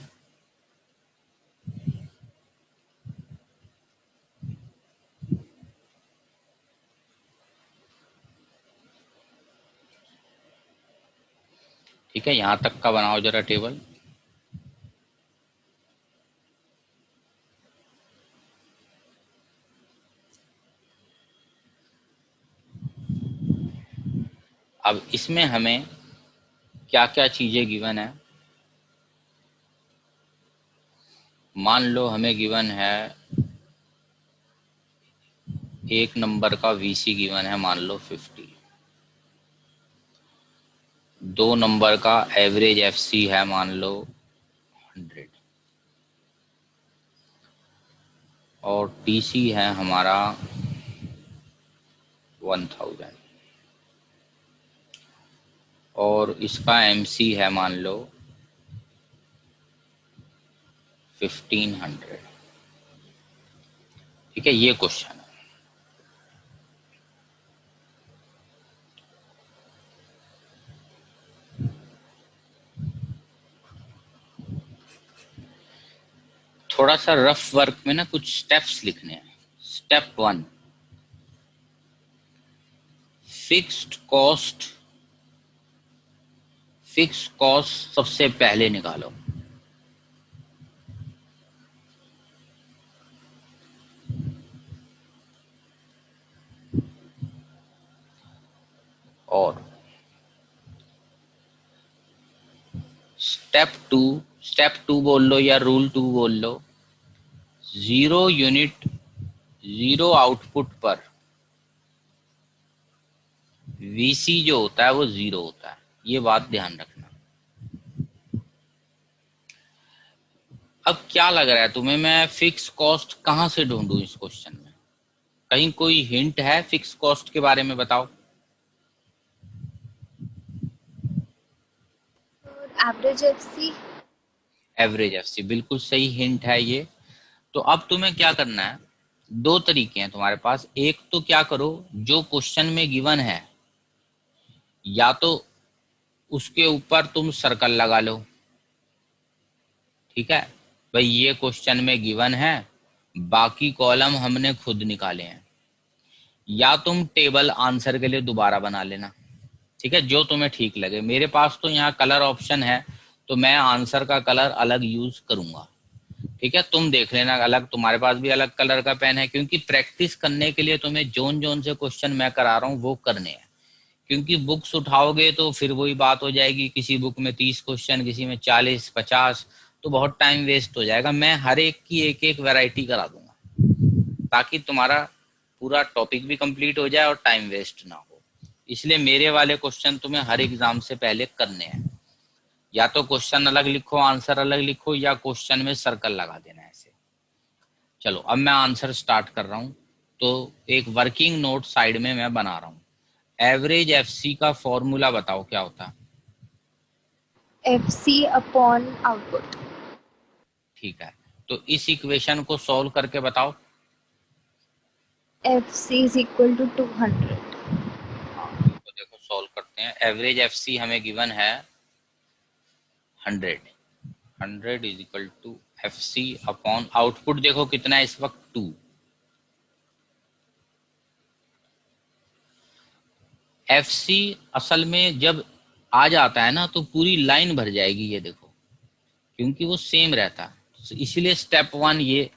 ठीक है, यहां तक का बनाओ जरा टेबल। अब इसमें हमें क्या क्या चीजें गिवन है? मान लो हमें गिवन है एक नंबर का वीसी गिवन है, मान लो 50। दो नंबर का एवरेज एफसी है, मान लो 100। और टीसी है हमारा 1000। और इसका एमसी है मान लो 1500। ठीक है, ये क्वेश्चन है। थोड़ा सा रफ वर्क में ना कुछ स्टेप्स लिखने हैं। Step 1, fixed cost. Fixed cost सबसे पहले निकालो। और स्टेप टू बोल लो या रूल 2 बोल लो, 0 यूनिट 0 आउटपुट पर वीसी जो होता है वो 0 होता है, ये बात ध्यान रखना। अब क्या लग रहा है तुम्हें, मैं फिक्स कॉस्ट कहां से ढूंढूं इस क्वेश्चन में? कहीं कोई हिंट है फिक्स कॉस्ट के बारे में? बताओ। Average FC. एवरेज एफसी, बिल्कुल सही हिंट है ये। तो अब तुम्हें क्या करना है, दो तरीके हैं तुम्हारे पास। एक तो क्या करो, जो क्वेश्चन में गिवन है या तो उसके ऊपर तुम सर्कल लगा लो, ठीक है भाई, ये क्वेश्चन में गिवन है, बाकी कॉलम हमने खुद निकाले हैं। या तुम टेबल आंसर के लिए दोबारा बना लेना, ठीक है, जो तुम्हें ठीक लगे। मेरे पास तो यहाँ कलर ऑप्शन है, तो मैं आंसर का कलर अलग यूज करूंगा, ठीक है। तुम देख लेना, अलग तुम्हारे पास भी अलग कलर का पेन है, क्योंकि प्रैक्टिस करने के लिए तुम्हें जोन जोन से क्वेश्चन मैं करा रहा हूँ वो करने हैं। क्योंकि बुक्स उठाओगे तो फिर वही बात हो जाएगी, किसी बुक में 30 क्वेश्चन, किसी में 40 50, तो बहुत टाइम वेस्ट हो जाएगा। मैं हर एक की एक एक वैरायटी करा दूंगा ताकि तुम्हारा पूरा टॉपिक भी कंप्लीट हो जाए और टाइम वेस्ट ना हो। इसलिए मेरे वाले क्वेश्चन तुम्हें हर एग्जाम से पहले करने हैं। या तो क्वेश्चन अलग लिखो, आंसर अलग लिखो, या क्वेश्चन में सर्कल लगा देना है ऐसे। चलो अब मैं आंसर स्टार्ट कर रहा हूँ। तो एक वर्किंग नोट साइड में मैं बना रहा हूँ। एवरेज एफसी का फॉर्मूला बताओ क्या होता है। FC upon output. ठीक है, तो इस इक्वेशन को सॉल्व करके बताओ। FC is equal to 200। हाँ, तो देखो सॉल्व करते हैं। एवरेज एफसी हमें गिवन है 100। 100 is equal to FC upon output देखो कितना है इस वक्त 2। एफसी असल में जब आ जाता है ना तो पूरी लाइन भर जाएगी, ये देखो, क्योंकि वो सेम रहता है। तो इसलिए स्टेप 1 ये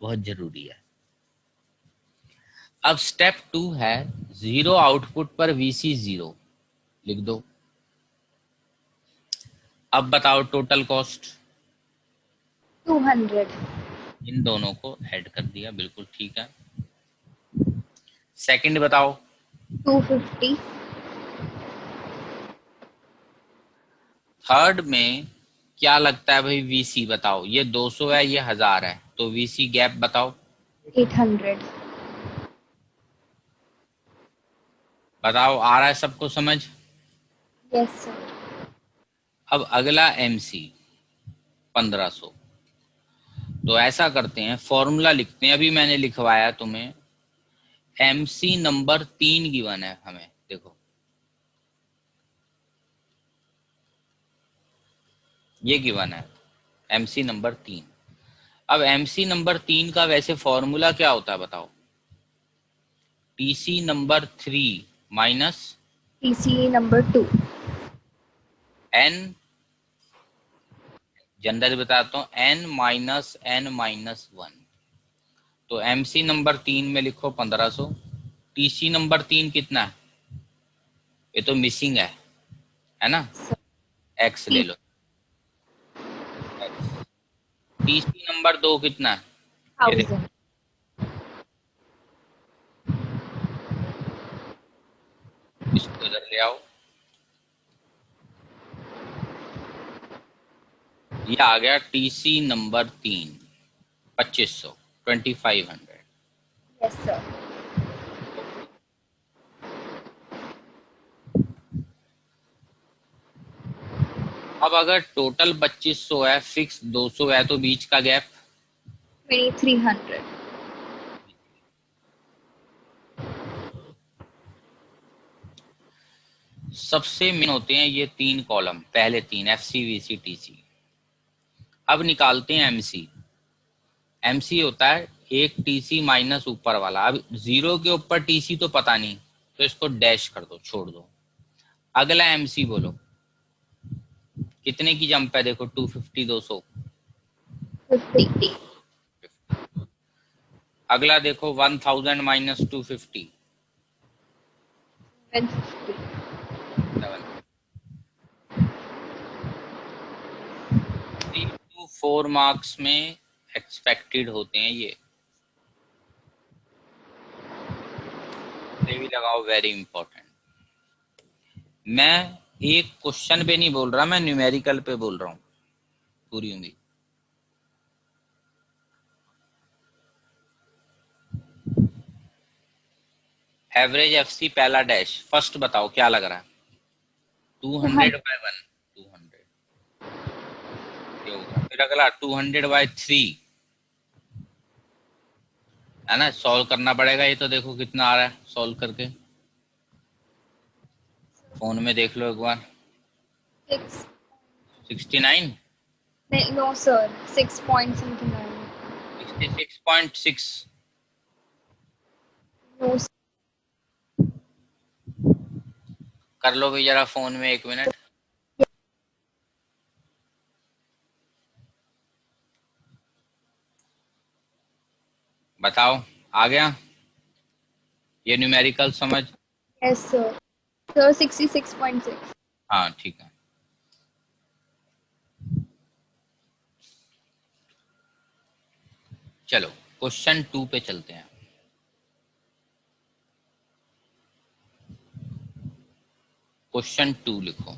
बहुत जरूरी है। अब स्टेप 2 है, जीरो आउटपुट पर वीसी 0 लिख दो। अब बताओ टोटल कॉस्ट। 200। इन दोनों को ऐड कर दिया, बिल्कुल ठीक है। सेकंड बताओ। 250। थर्ड में क्या लगता है भाई, वीसी बताओ। ये 200 है, ये 1000 है, तो वीसी गैप बताओ। 800। बताओ, आ रहा है सबको समझ। Yes sir. अब अगला एमसी 1500। तो ऐसा करते हैं, फॉर्मूला लिखते हैं। अभी मैंने लिखवाया तुम्हें। एमसी नंबर 3 गिवन है हमें, देखो ये गिवन है एमसी नंबर 3। अब एमसी नंबर 3 का वैसे फॉर्मूला क्या होता है बताओ। TC number 3 minus TC number 2। N, general बताता हूँ, एन माइनस एन माइनस 1। तो एमसी नंबर 3 में लिखो 1500। टीसी नंबर 3 कितना है, ये तो मिसिंग है ना, एक्स ले लो एक्स। टीसी नंबर 2 कितना है, ये देखो, 1000। इसको इधर ले आओ। ये आ गया टीसी नंबर 3 2500, 2500। Yes sir. अब अगर टोटल 2500 है, फिक्स 200 है, तो बीच का गैप 2300। सबसे मेन होते हैं ये 3 कॉलम, पहले 3 एफसी वीसी टीसी। अब निकालते हैं एमसी। एमसी होता है एक टीसी माइनस ऊपर वाला। अब 0 के ऊपर टीसी तो पता नहीं, तो इसको डैश कर दो, छोड़ दो। अगला एमसी बोलो, कितने की जंप है, देखो 250 200। 50। अगला देखो 1000 माइनस 250 150। 7। 3 to 4 मार्क्स में एक्सपेक्टेड होते हैं ये भी लगाओ, वेरी इंपॉर्टेंट। मैं एक क्वेश्चन पे नहीं बोल रहा, मैं न्यूमेरिकल पे बोल रहा हूँ, पूरी उम्मीद। एवरेज एफसी पहला डैश, फर्स्ट बताओ क्या लग रहा है। 200 बाय 1, 200 ये होगा फिर अगला 200/3 है ना, सॉल्व करना पड़ेगा। ये तो देखो कितना आ रहा है सॉल्व करके, फोन में देख लो एक बार। 6 69, नहीं, नो सर, 6 पॉइंट समथिंग आया। 66.6। नो कर लो भी जरा फोन में, 1 मिनट। बताओ आ गया ये न्यूमेरिकल समझ? Yes sir. सर 66.6। हाँ ठीक है। चलो क्वेश्चन 2 पे चलते हैं। क्वेश्चन 2 लिखो।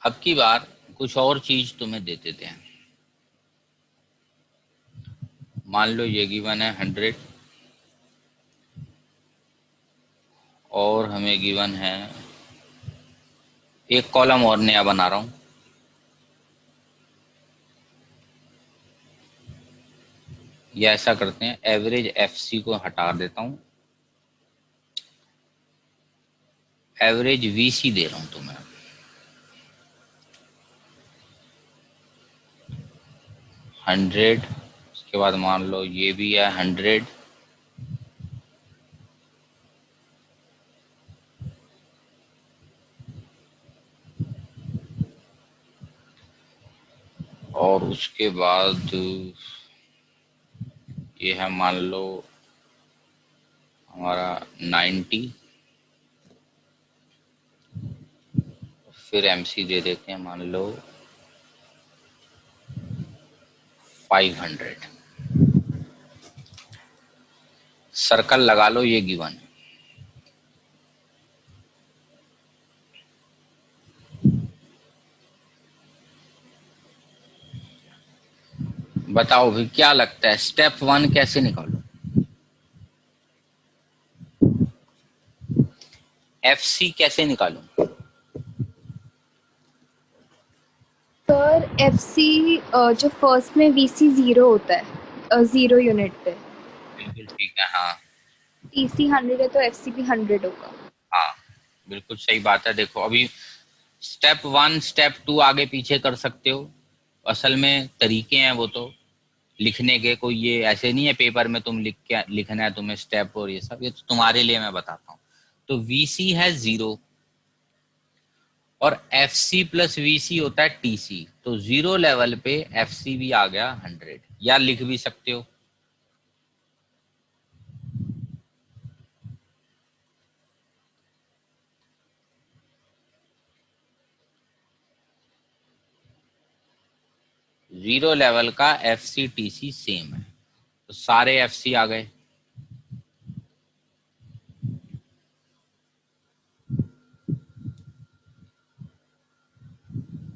अब की बार कुछ और चीज तुम्हें दे देते हैं। मान लो ये गिवन है 100 और हमें गिवन है, एक कॉलम और नया बना रहा हूं। ये ऐसा करते हैं, एवरेज एफसी को हटा देता हूं, एवरेज वीसी दे रहा हूं तुम्हें। 100, उसके बाद मान लो ये भी है 100, और उसके बाद ये है मान लो हमारा 90, फिर एमसी दे देते हैं मान लो 500। सर्कल लगा लो, ये गिवन है। बताओ भी क्या लगता है, स्टेप 1 कैसे निकालो? एफसी कैसे निकालूं? सर FC जो फर्स्ट में VC 0 होता है, 0 यूनिट पे। बिल्कुल ठीक है, हाँ TC 100 है तो FC भी 100 होगा। हाँ बिल्कुल सही बात है। देखो अभी स्टेप 1 स्टेप 2 आगे पीछे कर सकते हो, असल में तरीके हैं वो तो लिखने के, कोई ये ऐसे नहीं है पेपर में तुम लिख के लिखना है तुम्हें स्टेप और ये सब, ये तो तुम्हारे लिए मैं बताता हूँ। तो VC है 0 और FC प्लस VC होता है TC, तो 0 लेवल पे FC भी आ गया 100, या लिख भी सकते हो। जीरो लेवल का FC TC सेम है, तो सारे FC आ गए।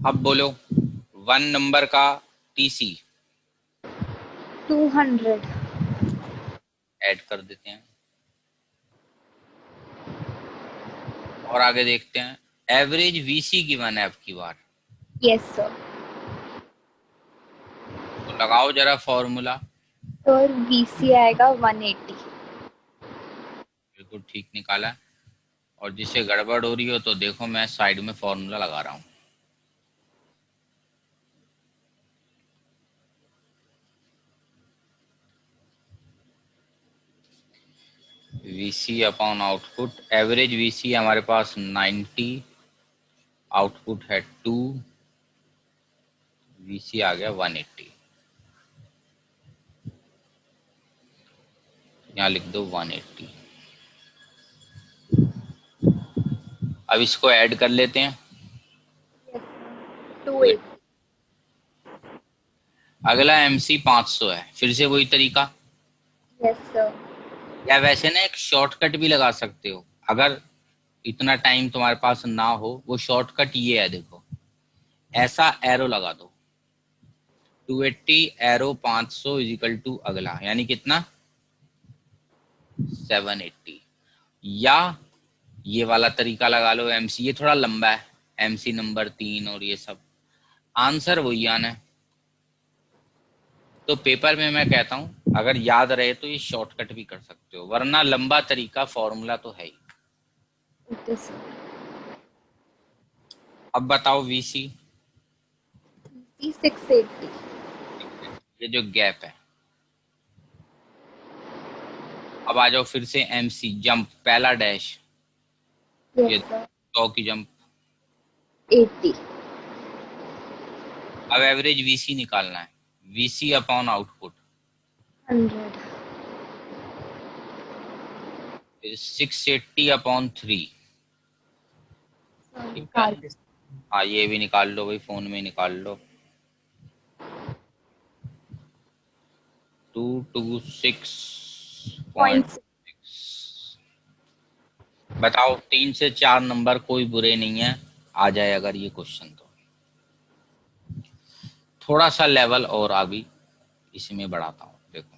अब बोलो 1 नंबर का TC 200। ऐड कर देते हैं और आगे देखते हैं। एवरेज VC गिवन है अब की बार, यस सर। तो लगाओ जरा फॉर्मूला। सर VC आएगा 180। बिल्कुल ठीक निकाला। और जिसे गड़बड़ हो रही हो तो देखो मैं साइड में फॉर्मूला लगा रहा हूँ। VC upon output, average VC हमारे पास 90, आउटपुट है 2, VC आ गया 180। यहाँ लिख दो 180। अब इसको ऐड कर लेते हैं। Yes sir, 280। अगला MC 500 है, फिर से वही तरीका, यस सर। या वैसे ना एक शॉर्टकट भी लगा सकते हो अगर इतना टाइम तुम्हारे पास ना हो। वो शॉर्टकट ये है, देखो ऐसा एरो लगा दो, 280 एरो 500 इजिकल टू अगला, यानी कितना 780। या ये वाला तरीका लगा लो MC, ये थोड़ा लंबा है, MC नंबर 3 और ये सब। आंसर वही आना है। तो पेपर में मैं कहता हूं अगर याद रहे तो ये शॉर्टकट भी कर सकते हो, वरना लंबा तरीका फॉर्मूला तो है ही। Okay sir. अब बताओ वीसी, सी 680। ये जो गैप है। अब आ जाओ फिर से एमसी, जंप पहला डैश, ये यस सर। 100 की जंप। 80। अब एवरेज वीसी निकालना है, वीसी अपॉन आउटपुट। 100। फिर 680 अपॉन 3। सर ठीक है, निकाल। हाँ ये भी निकाल लो भाई, फोन में निकाल लो। 226.6। 0.6। बताओ 3 से 4 नंबर कोई बुरे नहीं है, आ जाए अगर ये क्वेश्चन तो। थोड़ा सा लेवल और आगे इसमें बढ़ाता हूँ, देखो।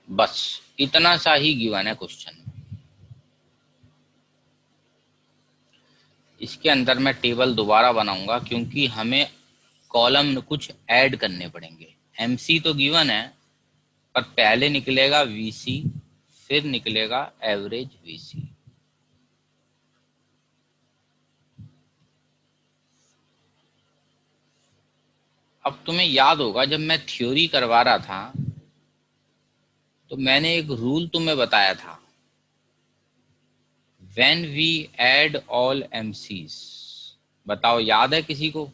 बस इतना सा ही गिवन है क्वेश्चन। इसके अंदर मैं टेबल दोबारा बनाऊंगा क्योंकि हमें कॉलम कुछ ऐड करने पड़ेंगे। एमसी तो गिवन है, पर पहले निकलेगा वीसी, फिर निकलेगा एवरेज वीसी। अब तुम्हें याद होगा जब मैं थ्योरी करवा रहा था तो मैंने एक रूल तुम्हें बताया था, when we add all MCs. बताओ याद है किसी को?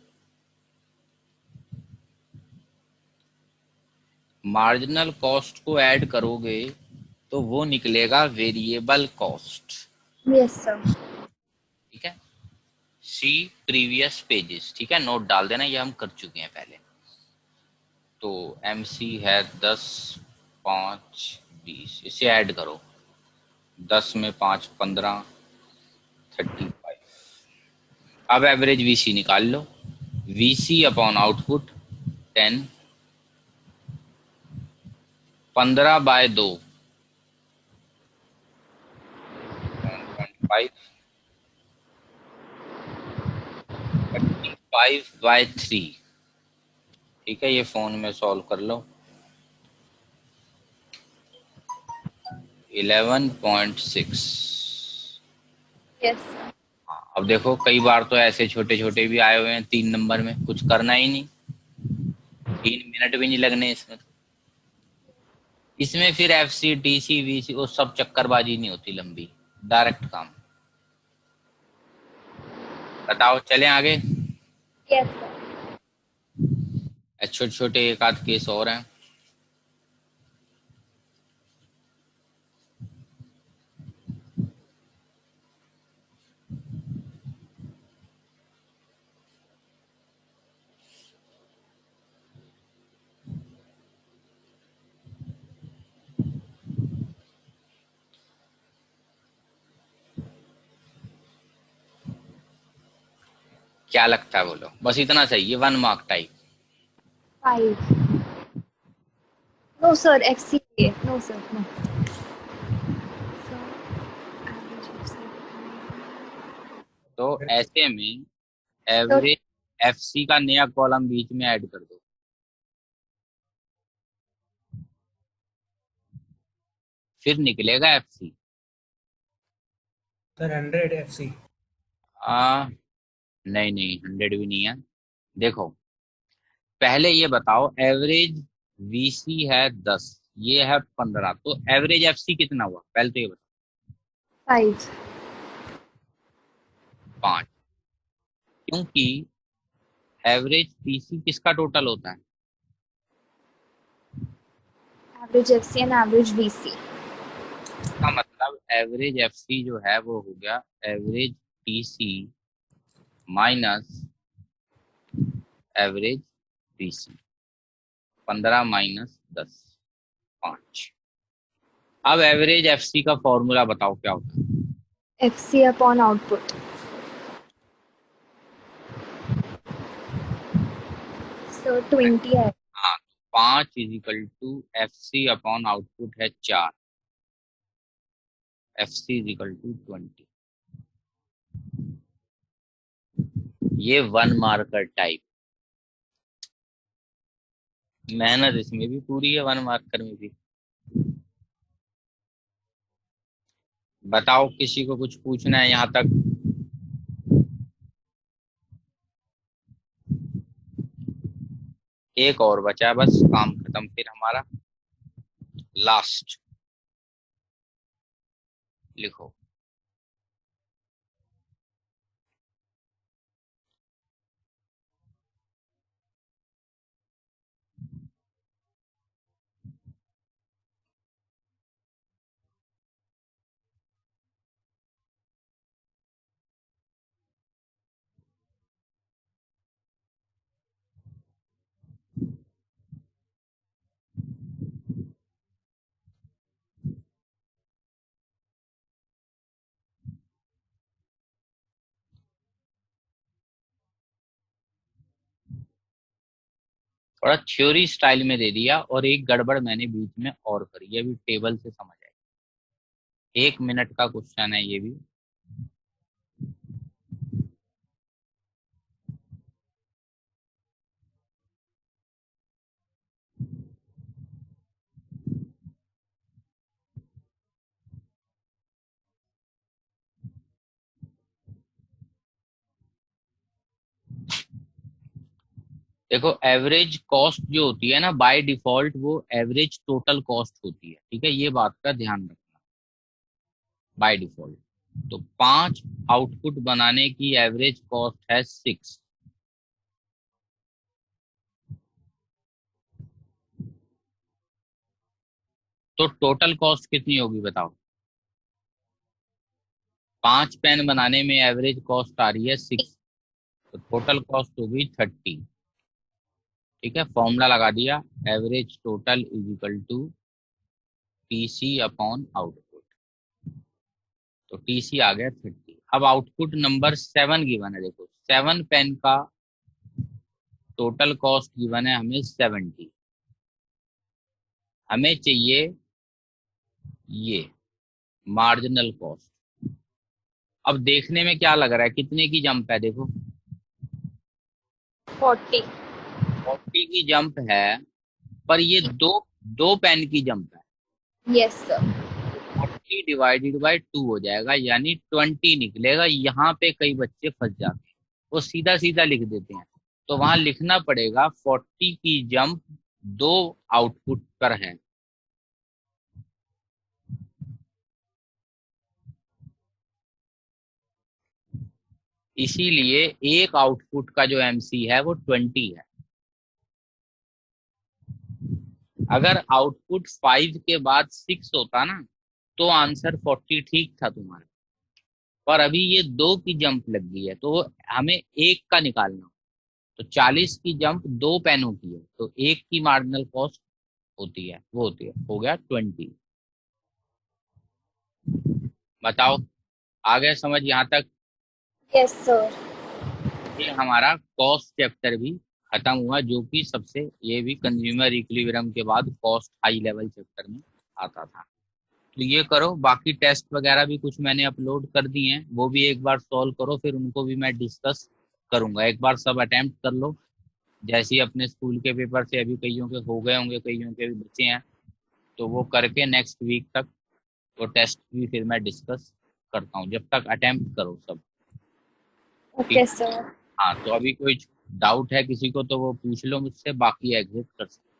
मार्जिनल कॉस्ट को ऐड करोगे तो वो निकलेगा वेरिएबल कॉस्ट। Yes sir. ठीक है, सी प्रीवियस पेजेस। ठीक है, नोट डाल देना, ये हम कर चुके हैं पहले। तो एमसी है 10, 5, 20, इसे ऐड करो। 10 में 5 15, 35। अब एवरेज वीसी निकाल लो, वीसी अपॉन आउटपुट 10। 15/2 7.5। 35/3। ठीक है, ये फोन में सॉल्व कर लो। 11.6। Yes sir. हाँ, अब देखो कई बार तो ऐसे छोटे छोटे भी आए हुए हैं 3 नंबर में, कुछ करना ही नहीं, 3 मिनट भी नहीं लगने इसमें। इसमें फिर F C T C V C वो सब चक्करबाजी नहीं होती लंबी, डायरेक्ट काम। बताओ चलें आगे। Yes sir. छोटे छोटे एक आध केस और हैं। क्या लगता है बोलो, बस इतना सही है, 1 mark type. 5। No sir, FC. No sir, no. तो ऐसे में सर एवरेज एफसी का नया कॉलम बीच में ऐड कर दो, फिर निकलेगा एफसी। Sir 100 FC। आ नहीं नहीं, 100 भी नहीं है। देखो पहले ये बताओ, एवरेज वीसी है 10, ये है 15, तो एवरेज एफसी कितना हुआ पहले तो ये बताओ। 5। 5, क्योंकि एवरेज पीसी किसका टोटल होता है? Average FC and average VC. इसका मतलब एवरेज एफसी जो है वो हो गया average TC minus average BC, 15 minus 10, 5। अब एवरेज FC का फॉर्मूला बताओ क्या होता है। FC upon output. सो 20 है। हाँ, 5 is equal to FC upon output है 4, FC इजिकल टू 20। ये 1 मार्कर टाइप, मेहनत इसमें भी पूरी है, 1 मार्कर में भी। बताओ किसी को कुछ पूछना है यहाँ तक। एक और बचा है बस, काम खत्म फिर हमारा। लास्ट लिखो। थोड़ा थ्योरी स्टाइल में दे दिया और एक गड़बड़ मैंने बीच में और करी, ये भी टेबल से समझ आए। 1 मिनट का क्वेश्चन है ये भी। देखो एवरेज कॉस्ट जो होती है ना, बाय डिफॉल्ट वो एवरेज टोटल कॉस्ट होती है, ठीक है, ये बात का ध्यान रखना। बाय डिफॉल्ट तो 5 आउटपुट बनाने की एवरेज कॉस्ट है 6। तो टोटल कॉस्ट कितनी होगी बताओ। 5 पेन बनाने में एवरेज कॉस्ट आ रही है 6, तो टोटल कॉस्ट होगी 30। ठीक है, फॉर्मूला लगा दिया, average total is equal to TC upon output. तो TC आ गया 30। अब आउटपुट नंबर 7 गिवन है, देखो 7 पेन का टोटल कॉस्ट गिवन है हमें 70। हमें चाहिए ये मार्जिनल कॉस्ट। अब देखने में क्या लग रहा है, कितने की जंप है देखो, 40। 40 की जंप है, पर ये दो पेन की जंप है। Yes sir. 40 डिवाइडेड बाई 2 हो जाएगा, यानी 20 निकलेगा। यहाँ पे कई बच्चे फंस जाते हैं, वो सीधा सीधा लिख देते हैं, तो वहां लिखना पड़ेगा 40 की जंप 2 आउटपुट पर है। इसीलिए एक आउटपुट का जो MC है वो 20 है। अगर आउटपुट 5 के बाद 6 होता ना, तो आंसर 40 ठीक था तुम्हारा, पर अभी ये 2 की जंप लग गई है, तो हमें एक का निकालना। तो 40 की जंप 2 पेनों की है, तो एक की मार्जिनल कॉस्ट होती है, वो होती है, हो गया 20। बताओ आ गया समझ यहाँ तक। Yes sir. ये हमारा कॉस्ट चैप्टर भी खत्म हुआ, जो कि सबसे, ये भी कंज्यूमर इक्विलिब्रियम के बाद कॉस्ट हाई लेवल चैप्टर में आता था। तो ये करो, बाकी टेस्ट वगैरह भी कुछ मैंने अपलोड कर दिए हैं, वो भी एक बार सॉल्व करो, फिर उनको भी मैं डिस्कस करूंगा। एक बार सब अटेम्प्ट कर लो, जैसे ही अपने स्कूल के पेपर से अभी कईयों के हो गए होंगे, कईयों के भी बचे हैं, तो वो करके नेक्स्ट वीक तक वो टेस्ट भी फिर मैं डिस्कस करता हूँ। जब तक अटेम्प्ट करो सब। Okay sir. हाँ, तो अभी कोई डाउट है किसी को तो वो पूछ लो मुझसे, बाकी एग्जिट कर सकते।